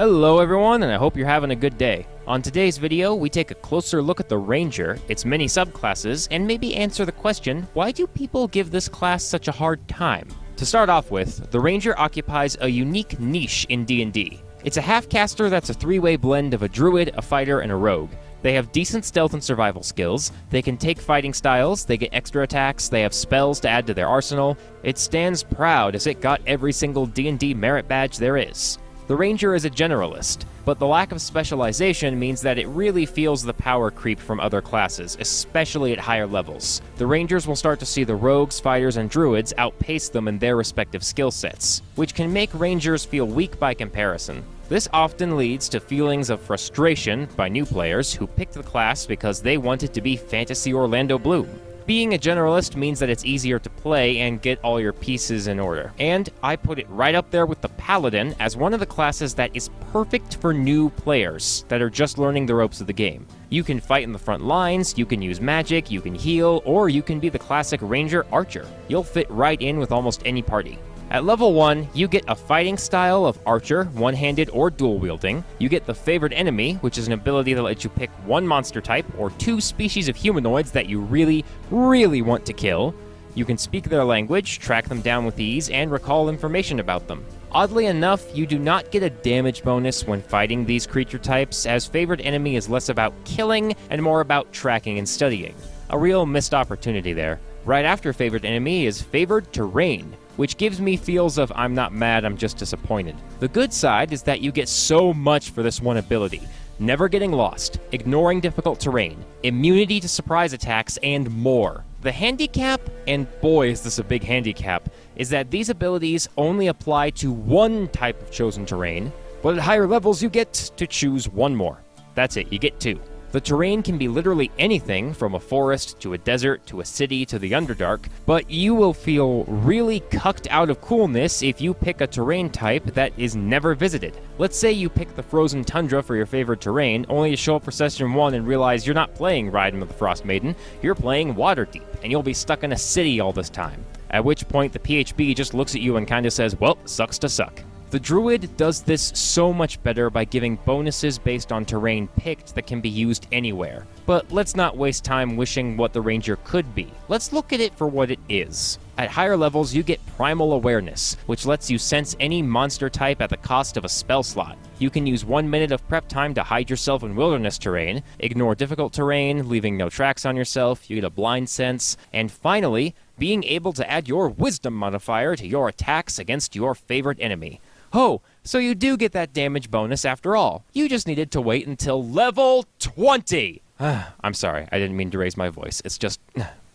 Hello everyone, and I hope you're having a good day. On today's video, we take a closer look at the Ranger, its many subclasses, and maybe answer the question, why do people give this class such a hard time? To start off with, the Ranger occupies a unique niche in D&D. It's a half-caster that's a three-way blend of a druid, a fighter, and a rogue. They have decent stealth and survival skills, they can take fighting styles, they get extra attacks, they have spells to add to their arsenal. It stands proud as it got every single D&D merit badge there is. The Ranger is a generalist, but the lack of specialization means that it really feels the power creep from other classes, especially at higher levels. The Rangers will start to see the rogues, fighters, and druids outpace them in their respective skill sets, which can make Rangers feel weak by comparison. This often leads to feelings of frustration by new players who picked the class because they wanted to be Fantasy Orlando Bloom. Being a generalist means that it's easier to play and get all your pieces in order. And I put it right up there with the Paladin as one of the classes that is perfect for new players that are just learning the ropes of the game. You can fight in the front lines, you can use magic, you can heal, or you can be the classic Ranger Archer. You'll fit right in with almost any party. At level 1, you get a fighting style of Archer, one-handed or dual-wielding. You get the Favored Enemy, which is an ability that lets you pick one monster type or two species of humanoids that you really want to kill. You can speak their language, track them down with ease, and recall information about them. Oddly enough, you do not get a damage bonus when fighting these creature types, as Favored Enemy is less about killing and more about tracking and studying. A real missed opportunity there. Right after Favored Enemy is Favored Terrain, which gives me feels of I'm not mad, I'm just disappointed. The good side is that you get so much for this one ability. Never getting lost, ignoring difficult terrain, immunity to surprise attacks, and more. The handicap, and boy is this a big handicap, is that these abilities only apply to one type of chosen terrain, but at higher levels you get to choose one more. That's it, you get two. The terrain can be literally anything from a forest to a desert to a city to the Underdark, but you will feel really cucked out of coolness if you pick a terrain type that is never visited. Let's say you pick the frozen tundra for your favorite terrain, only to show up for session 1 and realize you're not playing Ride of the Frost Maiden, you're playing Waterdeep, and you'll be stuck in a city all this time. At which point the PHB just looks at you and kinda says, well, sucks to suck. The Druid does this so much better by giving bonuses based on terrain picked that can be used anywhere. But let's not waste time wishing what the Ranger could be. Let's look at it for what it is. At higher levels, you get Primal Awareness, which lets you sense any monster type at the cost of a spell slot. You can use 1 minute of prep time to hide yourself in wilderness terrain, ignore difficult terrain, leaving no tracks on yourself, you get a blind sense, and finally, being able to add your Wisdom modifier to your attacks against your favorite enemy. Oh, so you do get that damage bonus after all. You just needed to wait until level 20! I'm sorry, I didn't mean to raise my voice. It's just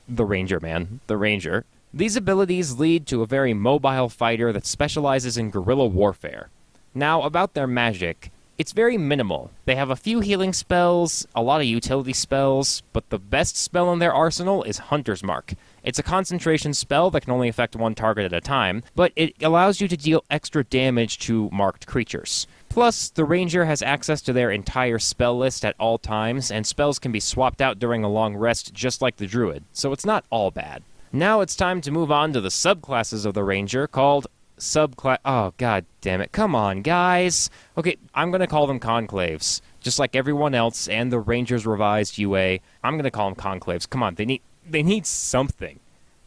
the Ranger, man. The Ranger. These abilities lead to a very mobile fighter that specializes in guerrilla warfare. Now, about their magic, it's very minimal. They have a few healing spells, a lot of utility spells, but the best spell in their arsenal is Hunter's Mark. It's a concentration spell that can only affect one target at a time, but it allows you to deal extra damage to marked creatures. Plus, the Ranger has access to their entire spell list at all times, and spells can be swapped out during a long rest just like the Druid, so it's not all bad. Now it's time to move on to the subclasses of the Ranger called oh god damn it, come on guys. Okay, I'm gonna call them conclaves. Just like everyone else and the Ranger's revised UA, I'm gonna call them conclaves. Come on, they need something.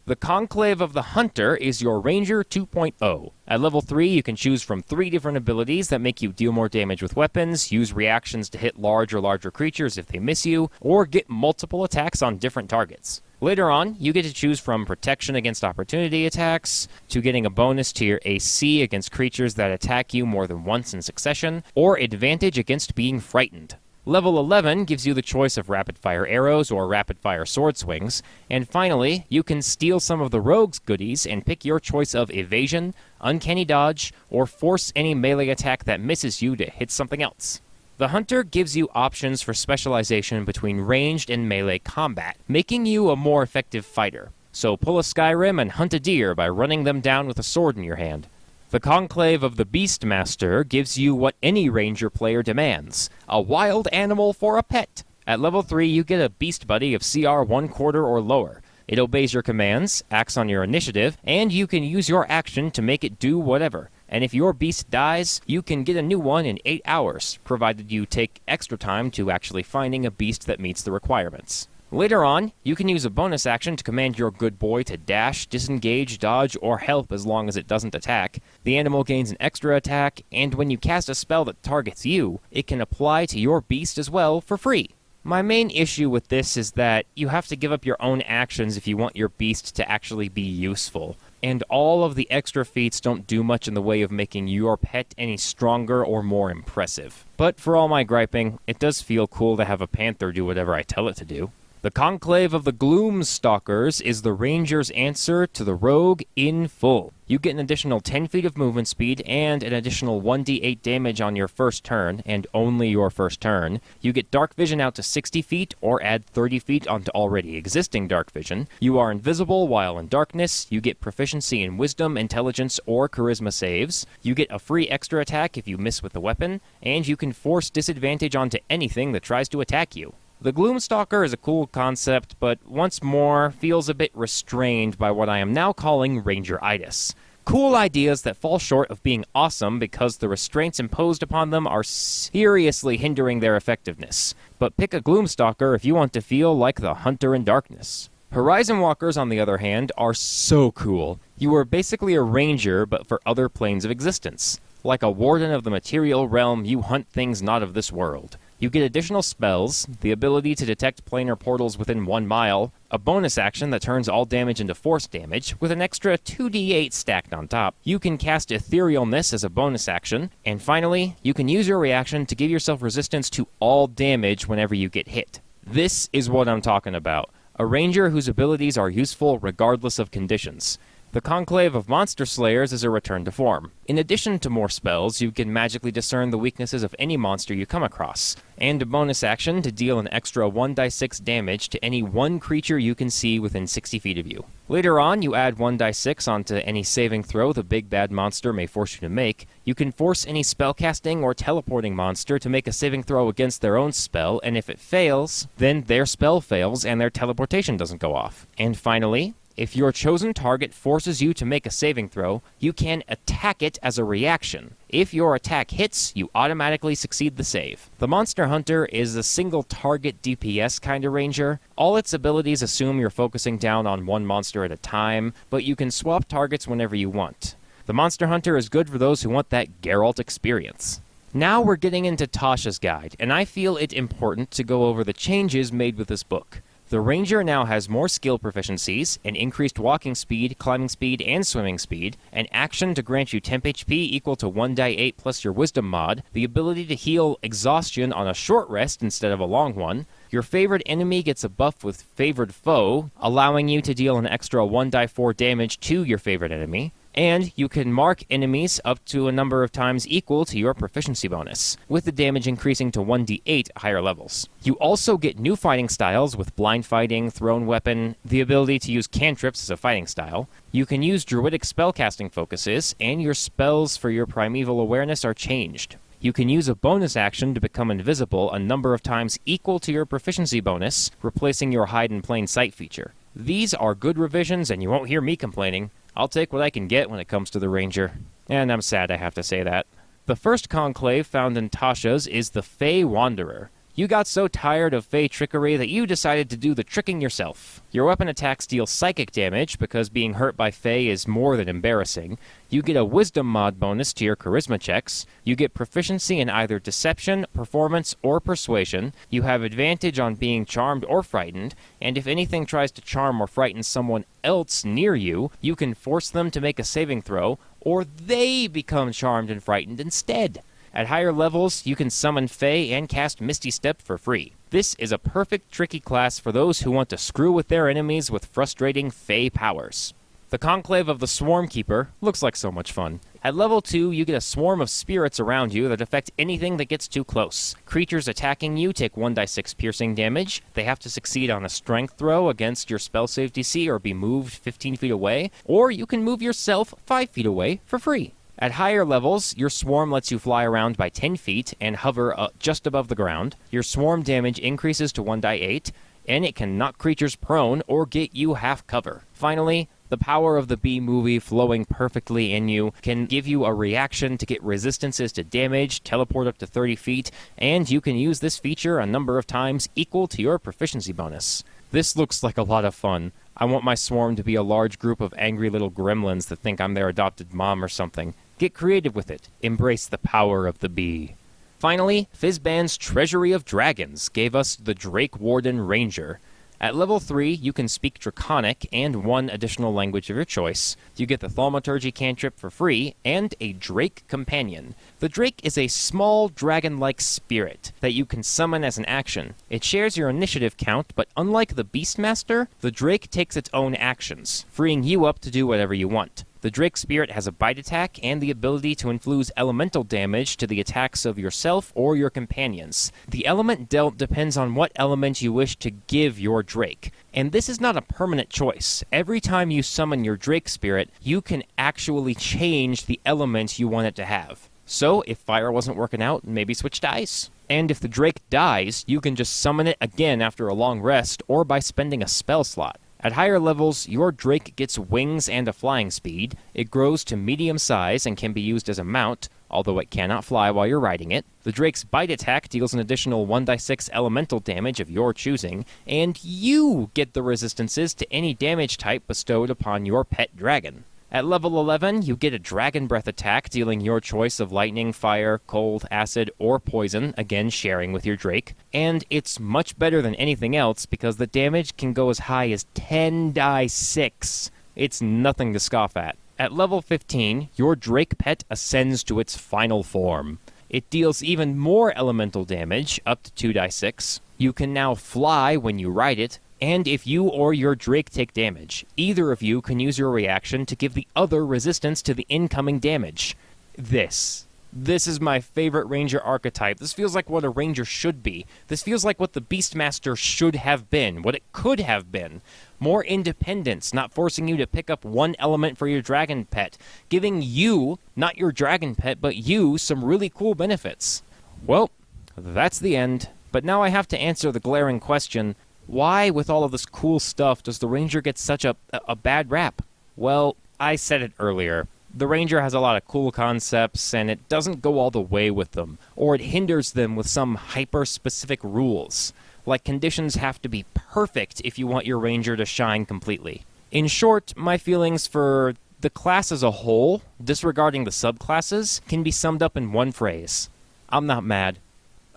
The Conclave of the Hunter is your Ranger 2.0. At level 3, you can choose from 3 different abilities that make you deal more damage with weapons, use reactions to hit larger creatures if they miss you, or get multiple attacks on different targets. Later on, you get to choose from protection against opportunity attacks, to getting a bonus to your AC against creatures that attack you more than once in succession, or advantage against being frightened. Level 11 gives you the choice of rapid-fire arrows or rapid-fire sword swings, and finally, you can steal some of the rogue's goodies and pick your choice of evasion, uncanny dodge, or force any melee attack that misses you to hit something else. The Hunter gives you options for specialization between ranged and melee combat, making you a more effective fighter. So pull a Skyrim and hunt a deer by running them down with a sword in your hand. The Conclave of the Beastmaster gives you what any Ranger player demands, a wild animal for a pet. At level 3, you get a Beast Buddy of CR 1/4 or lower. It obeys your commands, acts on your initiative, and you can use your action to make it do whatever. and if your beast dies, you can get a new one in 8 hours, provided you take extra time to actually finding a beast that meets the requirements. Later on, you can use a bonus action to command your good boy to dash, disengage, dodge, or help as long as it doesn't attack. The animal gains an extra attack, and when you cast a spell that targets you, it can apply to your beast as well for free. My main issue with this is that you have to give up your own actions if you want your beast to actually be useful, and all of the extra feats don't do much in the way of making your pet any stronger or more impressive. But for all my griping, it does feel cool to have a panther do whatever I tell it to do. The conclave of the Gloom stalkers is the ranger's answer to the rogue in full. You get an additional 10 feet of movement speed and an additional 1d8 damage on your first turn, and only your first turn. You get dark vision out to 60 feet, or add 30 feet onto already existing dark vision. You are invisible while in darkness. You get proficiency in wisdom, intelligence, or charisma saves. You get a free extra attack if you miss with the weapon, and you can force disadvantage onto anything that tries to attack you. The Gloomstalker is a cool concept, but once more feels a bit restrained by what I am now calling Ranger-itis. Cool ideas that fall short of being awesome because the restraints imposed upon them are seriously hindering their effectiveness. But pick a Gloomstalker if you want to feel like the Hunter in Darkness. Horizon Walkers, on the other hand, are so cool. You are basically a ranger, but for other planes of existence. Like a warden of the material realm, you hunt things not of this world. You get additional spells, the ability to detect planar portals within 1 mile, a bonus action that turns all damage into force damage, with an extra 2d8 stacked on top. You can cast Etherealness as a bonus action, and finally, you can use your reaction to give yourself resistance to all damage whenever you get hit. This is what I'm talking about. A ranger whose abilities are useful regardless of conditions. The Conclave of Monster Slayers is a return to form. In addition to more spells, you can magically discern the weaknesses of any monster you come across, and a bonus action to deal an extra 1d6 damage to any one creature you can see within 60 feet of you. Later on, you add 1d6 onto any saving throw the big bad monster may force you to make. You can force any spellcasting or teleporting monster to make a saving throw against their own spell, and if it fails, then their spell fails and their teleportation doesn't go off. And finally, if your chosen target forces you to make a saving throw, you can attack it as a reaction. If your attack hits, you automatically succeed the save. The Monster Hunter is a single target DPS kind of ranger. All its abilities assume you're focusing down on one monster at a time, but you can swap targets whenever you want. The Monster Hunter is good for those who want that Geralt experience. Now we're getting into Tasha's guide, and I feel it important to go over the changes made with this book. The Ranger now has more skill proficiencies, an increased walking speed, climbing speed, and swimming speed, an action to grant you temp HP equal to 1d8 plus your wisdom mod, the ability to heal exhaustion on a short rest instead of a long one. Your favorite enemy gets a buff with favored foe, allowing you to deal an extra 1d4 damage to your favorite enemy. And you can mark enemies up to a number of times equal to your proficiency bonus, with the damage increasing to 1d8 at higher levels. You also get new fighting styles with blind fighting, thrown weapon, the ability to use cantrips as a fighting style. You can use druidic spellcasting focuses, and your spells for your primeval awareness are changed. You can use a bonus action to become invisible a number of times equal to your proficiency bonus, replacing your hide in plain sight feature. These are good revisions, and you won't hear me complaining. I'll take what I can get when it comes to the Ranger. And I'm sad I have to say that. The first conclave found in Tasha's is the Fey Wanderer. You got so tired of Fey trickery that you decided to do the tricking yourself. Your weapon attacks deal psychic damage because being hurt by Fey is more than embarrassing. You get a wisdom mod bonus to your charisma checks. You get proficiency in either deception, performance, or persuasion. You have advantage on being charmed or frightened, and if anything tries to charm or frighten someone else near you, you can force them to make a saving throw, or they become charmed and frightened instead. At higher levels, you can summon Fey and cast Misty Step for free. This is a perfect tricky class for those who want to screw with their enemies with frustrating Fey powers. The Conclave of the Swarmkeeper looks like so much fun. At level 2, you get a swarm of spirits around you that affect anything that gets too close. Creatures attacking you take 1d6 piercing damage. They have to succeed on a strength throw against your spell save DC or be moved 15 feet away, or you can move yourself 5 feet away for free. At higher levels, your swarm lets you fly around by 10 feet and hover just above the ground. Your swarm damage increases to 1d8, and it can knock creatures prone or get you half cover. Finally, The power of the bee movie flowing perfectly in you can give you a reaction to get resistances to damage, teleport up to 30 feet, and you can use this feature a number of times equal to your proficiency bonus. This looks like a lot of fun. I want my swarm to be a large group of angry little gremlins that think I'm their adopted mom or something. Get creative with it. Embrace the power of the bee. Finally, Fizban's Treasury of Dragons gave us the Drakewarden Ranger. At level 3, you can speak Draconic and one additional language of your choice. You get the Thaumaturgy cantrip for free, and a Drake Companion. The Drake is a small dragon-like spirit that you can summon as an action. It shares your initiative count, but unlike the Beastmaster, the Drake takes its own actions, freeing you up to do whatever you want. The Drake Spirit has a bite attack and the ability to inflict elemental damage to the attacks of yourself or your companions. The element dealt depends on what element you wish to give your Drake. And this is not a permanent choice. Every time you summon your Drake Spirit, you can actually change the element you want it to have. So, if fire wasn't working out, maybe switch to ice. And if the Drake dies, you can just summon it again after a long rest or by spending a spell slot. At higher levels, your Drake gets wings and a flying speed. It grows to medium size and can be used as a mount, although it cannot fly while you're riding it. The Drake's bite attack deals an additional 1d6 elemental damage of your choosing, and you get the resistances to any damage type bestowed upon your pet dragon. At level 11, you get a Dragon Breath attack, dealing your choice of lightning, fire, cold, acid, or poison, again sharing with your Drake. And it's much better than anything else because the damage can go as high as 10 die 6. It's nothing to scoff at. At level 15, your Drake pet ascends to its final form. It deals even more elemental damage, up to 2 die 6. You can now fly when you ride it, and if you or your Drake take damage, either of you can use your reaction to give the other resistance to the incoming damage. This is my favorite Ranger archetype. This feels like what a Ranger should be. This feels like what the Beastmaster should have been, what it could have been. More independence, not forcing you to pick up one element for your dragon pet. Giving you, not your dragon pet, but you, some really cool benefits. Well, that's the end. But now I have to answer the glaring question, why, with all of this cool stuff, does the Ranger get such a bad rap? Well, I said it earlier. The Ranger has a lot of cool concepts, and it doesn't go all the way with them, or it hinders them with some hyper-specific rules. Like, conditions have to be perfect if you want your Ranger to shine completely. In short, my feelings for the class as a whole, disregarding the subclasses, can be summed up in one phrase. I'm not mad.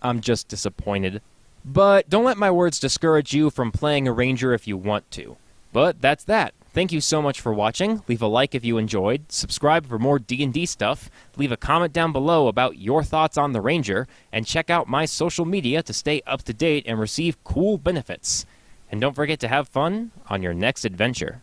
I'm just disappointed. But don't let my words discourage you from playing a Ranger if you want to. But that's that. Thank you so much for watching. Leave a like if you enjoyed. Subscribe for more D&D stuff. Leave a comment down below about your thoughts on the Ranger. And check out my social media to stay up to date and receive cool benefits. And don't forget to have fun on your next adventure.